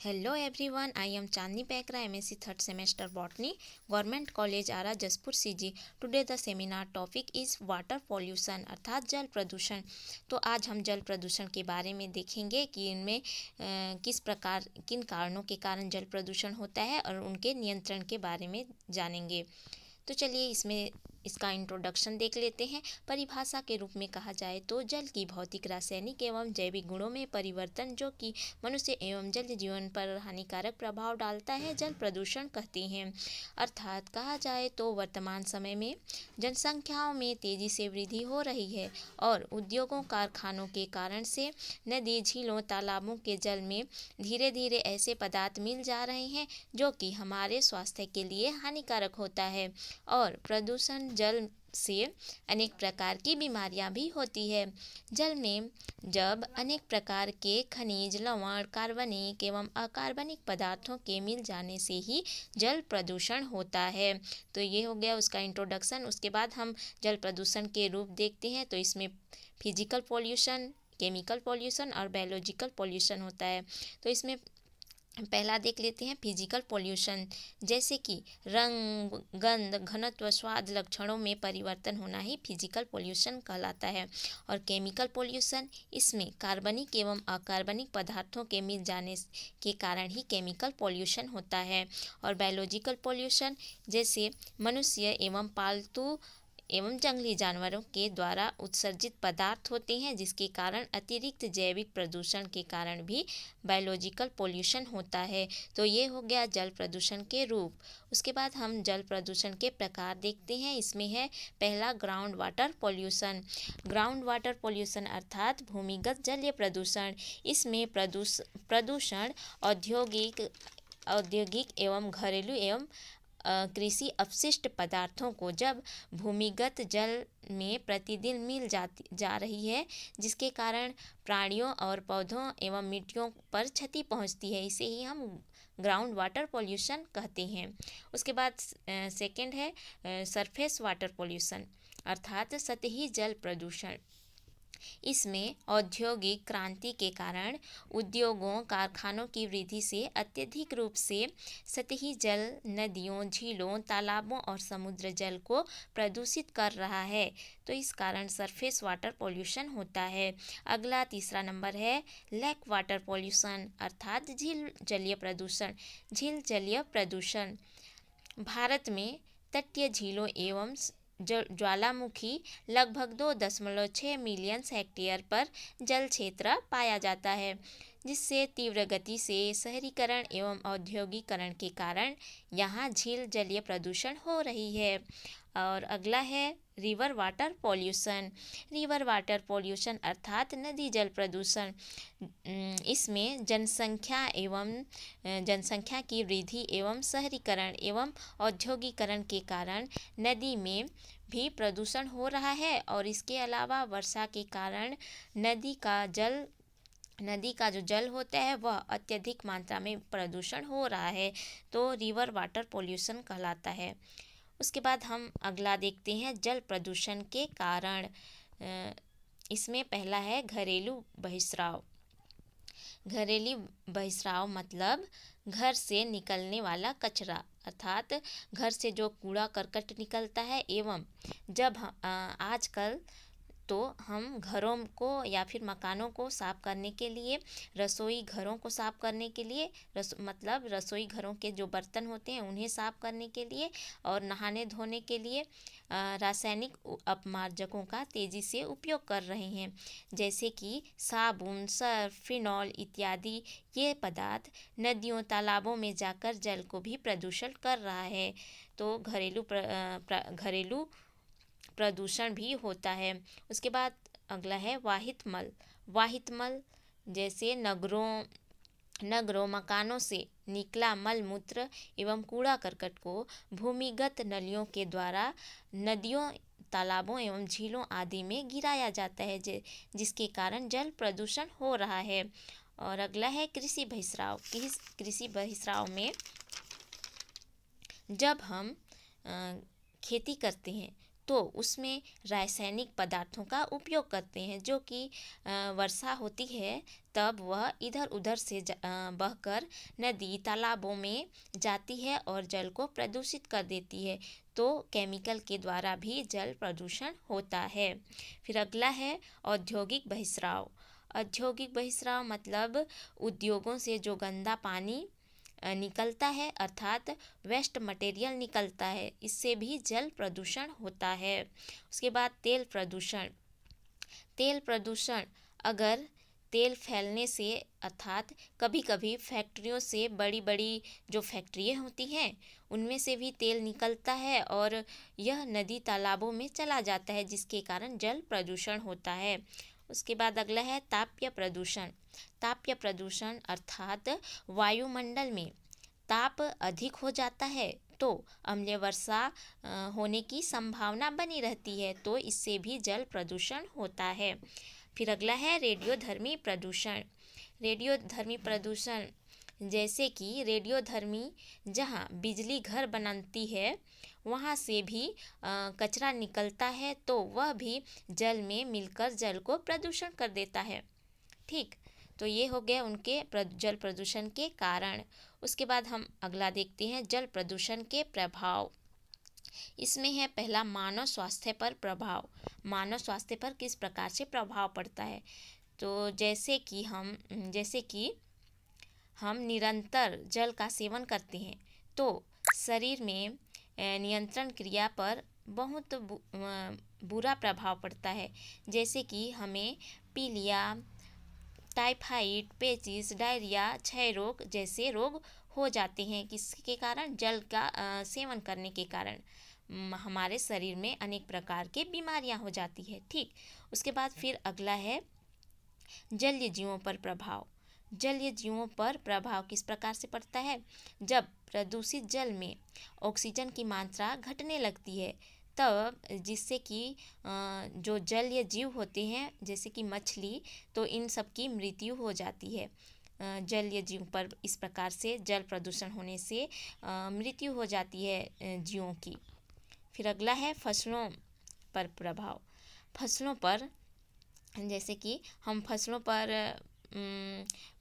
Hello everyone, I am Chandni Pekra, MSc third semester Botany, Government College Ara Jaspur CG. Today the seminar topic is water pollution अर्थात जल प्रदूषण। तो आज हम जल प्रदूषण के बारे में देखेंगे कि इनमें किस प्रकार किन कारणों के कारण जल प्रदूषण होता है और उनके नियंत्रण के बारे में जानेंगे। तो चलिए इसमें इसका इंट्रोडक्शन देख लेते हैं। परिभाषा के रूप में कहा जाए तो जल की भौतिक, रासायनिक एवं जैविक गुणों में परिवर्तन जो कि मनुष्य एवं जल जीवन पर हानिकारक प्रभाव डालता है, जल प्रदूषण कहते हैं। अर्थात कहा जाए तो वर्तमान समय में जनसंख्याओं में तेजी से वृद्धि हो रही है और उद्योगों, कारखानों के कारण से नदी, झीलों, तालाबों के जल में धीरे धीरे ऐसे पदार्थ मिल जा रहे हैं जो कि हमारे स्वास्थ्य के लिए हानिकारक होता है। और प्रदूषण जल से अनेक प्रकार की बीमारियां भी होती है। जल में जब अनेक प्रकार के खनिज, लवण, कार्बनिक एवं अकार्बनिक पदार्थों के मिल जाने से ही जल प्रदूषण होता है। तो ये हो गया उसका इंट्रोडक्शन। उसके बाद हम जल प्रदूषण के रूप देखते हैं। तो इसमें फिजिकल पॉल्यूशन, केमिकल पॉल्यूशन और बायोलॉजिकल पॉल्यूशन होता है। तो इसमें पहला देख लेते हैं फिजिकल पॉल्यूशन, जैसे कि रंग, गंध, घनत्व, स्वाद, लक्षणों में परिवर्तन होना ही फिजिकल पॉल्यूशन कहलाता है। और केमिकल पॉल्यूशन, इसमें कार्बनिक एवं अकार्बनिक पदार्थों के मिल जाने के कारण ही केमिकल पॉल्यूशन होता है। और बायोलॉजिकल पॉल्यूशन, जैसे मनुष्य एवं पालतू एवं जंगली जानवरों के द्वारा उत्सर्जित पदार्थ होते हैं, जिसके कारण अतिरिक्त जैविक प्रदूषण के कारण भी बायोलॉजिकल पॉल्यूशन होता है। तो ये हो गया जल प्रदूषण के रूप। उसके बाद हम जल प्रदूषण के प्रकार देखते हैं। इसमें है पहला ground water pollution. Ground water pollution अर्थात भूमिगत जलीय प्रदूषण। इसमें प्रदूषण औद्योगिक एवं घरेलू एवं कृषि अपशिष्ट पदार्थों को जब भूमिगत जल में प्रतिदिन मिल जा रही है, जिसके कारण प्राणियों और पौधों एवं मिट्टियों पर क्षति पहुंचती है, इसे ही हम ग्राउंड वाटर पॉल्यूशन कहते हैं। उसके बाद सेकंड है सरफेस वाटर पॉल्यूशन अर्थात सतही जल प्रदूषण। इसमें औद्योगिक क्रांति के कारण उद्योगों, कारखानों की वृद्धि से अत्यधिक रूप से सतही जल नदियों, झीलों, तालाबों और समुद्र जल को प्रदूषित कर रहा है। तो इस कारण सरफेस वाटर पॉल्यूशन होता है। अगला तीसरा नंबर है लेक वाटर पॉल्यूशन अर्थात झील जलीय प्रदूषण। झील जलीय प्रदूषण भारत में तटीय झीलों एवं ज्वालामुखी लगभग 2.6 मिलियन हेक्टेयर पर जल क्षेत्र पाया जाता है, जिससे तीव्र गति से शहरीकरण एवं औद्योगिकरण के कारण यहाँ झील जलीय प्रदूषण हो रही है। और अगला है river water pollution. River water pollution अर्थात नदी जल प्रदूषण। इसमें जनसंख्या की वृद्धि एवं शहरीकरण एवं औद्योगिकरण के कारण नदी में भी प्रदूषण हो रहा है। और इसके अलावा वर्षा के कारण नदी का जो जल होता है वह अत्यधिक मात्रा में प्रदूषण हो रहा है। तो रिवर वाटर पॉल्यूशन कहलाता है। उसके बाद हम अगला देखते हैं जल प्रदूषण के कारण। इसमें पहला है घरेलू बहिस्राव। घरेलू बहिस्राव मतलब घर से निकलने वाला कचरा अर्थात घर से जो कूड़ा करकट निकलता है एवं जब आजकल तो हम घरों को या फिर मकानों को साफ़ करने के लिए, रसोई घरों को साफ़ करने के लिए, मतलब रसोई घरों के जो बर्तन होते हैं उन्हें साफ़ करने के लिए और नहाने धोने के लिए रासायनिक अपमार्जकों का तेज़ी से उपयोग कर रहे हैं, जैसे कि साबुन, सर्फ, फिनॉल इत्यादि। ये पदार्थ नदियों, तालाबों में जाकर जल को भी प्रदूषण कर रहा है। तो घरेलू प्रदूषण भी होता है। उसके बाद अगला है वाहित मल। वाहित मल जैसे नगरों मकानों से निकला मल मूत्र एवं कूड़ा करकट को भूमिगत नलियों के द्वारा नदियों, तालाबों एवं झीलों आदि में गिराया जाता है, जिसके कारण जल प्रदूषण हो रहा है। और अगला है कृषि बहिस्राव। कृषि बहिस्राव में जब हम खेती करते हैं तो उसमें रासायनिक पदार्थों का उपयोग करते हैं, जो कि वर्षा होती है तब वह इधर उधर से बहकर नदी तालाबों में जाती है और जल को प्रदूषित कर देती है। तो केमिकल के द्वारा भी जल प्रदूषण होता है। फिर अगला है औद्योगिक बहिस्राव। औद्योगिक बहिस्राव मतलब उद्योगों से जो गंदा पानी निकलता है, अर्थात वेस्ट मटेरियल निकलता है, इससे भी जल प्रदूषण होता है। उसके बाद तेल प्रदूषण। तेल प्रदूषण, अगर तेल फैलने से, अर्थात कभी कभी फैक्ट्रियों से, बड़ी बड़ी जो फैक्ट्रियाँ होती हैं उनमें से भी तेल निकलता है और यह नदी तालाबों में चला जाता है, जिसके कारण जल प्रदूषण होता है। उसके बाद अगला है तापीय प्रदूषण। तापीय प्रदूषण अर्थात वायुमंडल में ताप अधिक हो जाता है तो अम्लीय वर्षा होने की संभावना बनी रहती है, तो इससे भी जल प्रदूषण होता है। फिर अगला है रेडियोधर्मी प्रदूषण। रेडियोधर्मी प्रदूषण, जैसे कि रेडियोधर्मी जहाँ बिजली घर बनाती है वहाँ से भी कचरा निकलता है, तो वह भी जल में मिलकर जल को प्रदूषण कर देता है। ठीक, तो ये हो गया उनके जल प्रदूषण के कारण। उसके बाद हम अगला देखते हैं जल प्रदूषण के प्रभाव। इसमें है पहला मानव स्वास्थ्य पर प्रभाव। मानव स्वास्थ्य पर किस प्रकार से प्रभाव पड़ता है, तो जैसे कि हम निरंतर जल का सेवन करते हैं तो शरीर में नियंत्रण क्रिया पर बहुत बुरा प्रभाव पड़ता है। जैसे कि हमें पीलिया, टाइफाइड, पेचिस, डायरिया, क्षय रोग जैसे रोग हो जाते हैं। किसके कारण? जल का सेवन करने के कारण हमारे शरीर में अनेक प्रकार के बीमारियां हो जाती है। ठीक, उसके बाद फिर अगला है जलीय जीवों पर प्रभाव। जलीय जीवों पर प्रभाव किस प्रकार से पड़ता है? जब प्रदूषित जल में ऑक्सीजन की मात्रा घटने लगती है तब, जिससे कि जो जलीय जीव होते हैं जैसे कि मछली, तो इन सब की मृत्यु हो जाती है। जलीय जीव पर इस प्रकार से जल प्रदूषण होने से मृत्यु हो जाती है जीवों की। फिर अगला है फसलों पर प्रभाव। फसलों पर, जैसे कि हम फसलों पर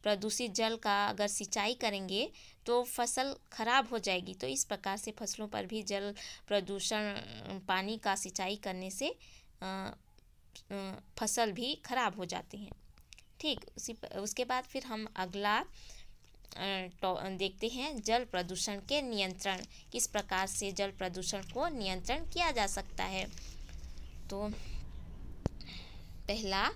प्रदूषित जल का अगर सिंचाई करेंगे तो फसल खराब हो जाएगी, तो इस प्रकार से फसलों पर भी जल प्रदूषण, पानी का सिंचाई करने से फसल भी खराब हो जाती हैं। ठीक, उसके बाद फिर हम अगला देखते हैं जल प्रदूषण के नियंत्रण। किस प्रकार से जल प्रदूषण को नियंत्रण किया जा सकता है। तो पहला,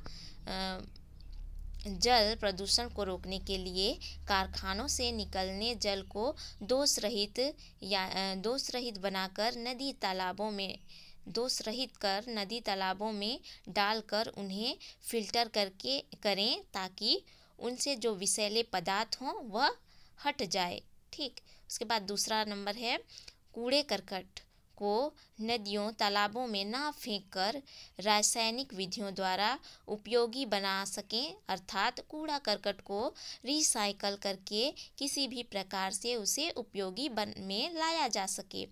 जल प्रदूषण को रोकने के लिए कारखानों से निकलने जल को दोष रहित बनाकर नदी तालाबों में डालकर उन्हें फिल्टर करें, ताकि उनसे जो विषैले पदार्थ हों वह हट जाए। ठीक, उसके बाद दूसरा नंबर है कूड़े करकट को नदियों तालाबों में ना फेंककर रासायनिक विधियों द्वारा उपयोगी बना सकें, अर्थात कूड़ा करकट को रिसाइकल करके किसी भी प्रकार से उसे उपयोगी में लाया जा सके।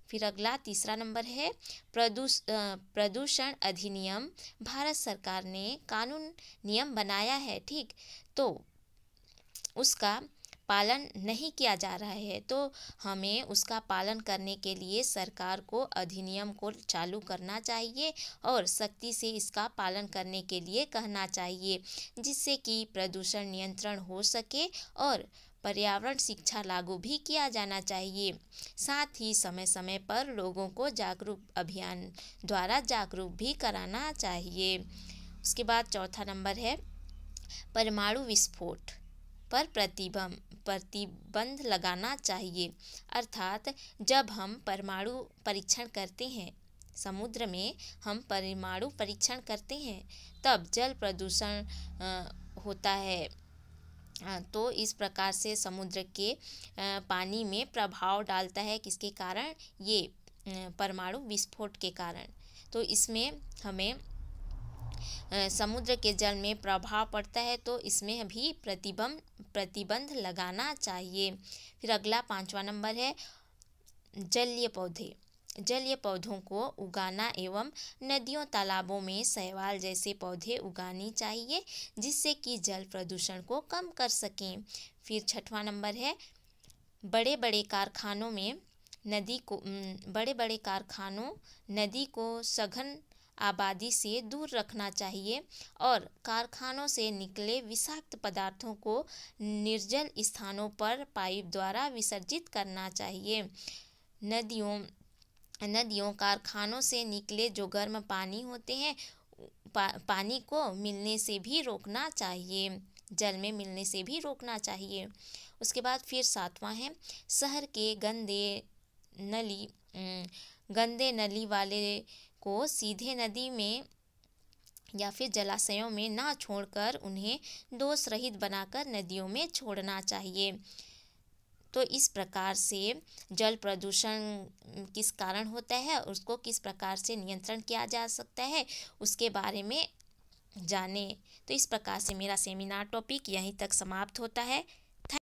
फिर अगला तीसरा नंबर है प्रदूषण अधिनियम। भारत सरकार ने कानून नियम बनाया है, ठीक, तो उसका पालन नहीं किया जा रहा है, तो हमें उसका पालन करने के लिए सरकार को अधिनियम को चालू करना चाहिए और सख्ती से इसका पालन करने के लिए कहना चाहिए, जिससे कि प्रदूषण नियंत्रण हो सके और पर्यावरण शिक्षा लागू भी किया जाना चाहिए। साथ ही समय समय पर लोगों को जागरूक अभियान द्वारा जागरूक भी कराना चाहिए। उसके बाद चौथा नंबर है परमाणु विस्फोट पर प्रतिबंध लगाना चाहिए। अर्थात जब हम परमाणु परीक्षण करते हैं, समुद्र में हम परमाणु परीक्षण करते हैं, तब जल प्रदूषण होता है। तो इस प्रकार से समुद्र के पानी में प्रभाव डालता है। किसके कारण? ये परमाणु विस्फोट के कारण। तो इसमें हमें समुद्र के जल में प्रभाव पड़ता है, तो इसमें भी प्रतिबंध लगाना चाहिए। फिर अगला 5वां नंबर है जलीय पौधे। जलीय पौधों को उगाना एवं नदियों तालाबों में शैवाल जैसे पौधे उगानी चाहिए, जिससे कि जल प्रदूषण को कम कर सकें। फिर छठवां नंबर है, बड़े बड़े कारखानों में बड़े बड़े कारखानों नदी को सघन आबादी से दूर रखना चाहिए और कारखानों से निकले विषाक्त पदार्थों को निर्जल स्थानों पर पाइप द्वारा विसर्जित करना चाहिए। नदियों कारखानों से निकले जो गर्म पानी होते हैं, पानी को मिलने से भी रोकना चाहिए, जल में मिलने से भी रोकना चाहिए। उसके बाद फिर सातवां है, शहर के गंदे नली वाले को सीधे नदी में या फिर जलाशयों में ना छोड़कर उन्हें दोष रहित बनाकर नदियों में छोड़ना चाहिए। तो इस प्रकार से जल प्रदूषण किस कारण होता है, उसको किस प्रकार से नियंत्रण किया जा सकता है, उसके बारे में जाने। तो इस प्रकार से मेरा सेमिनार टॉपिक यहीं तक समाप्त होता है।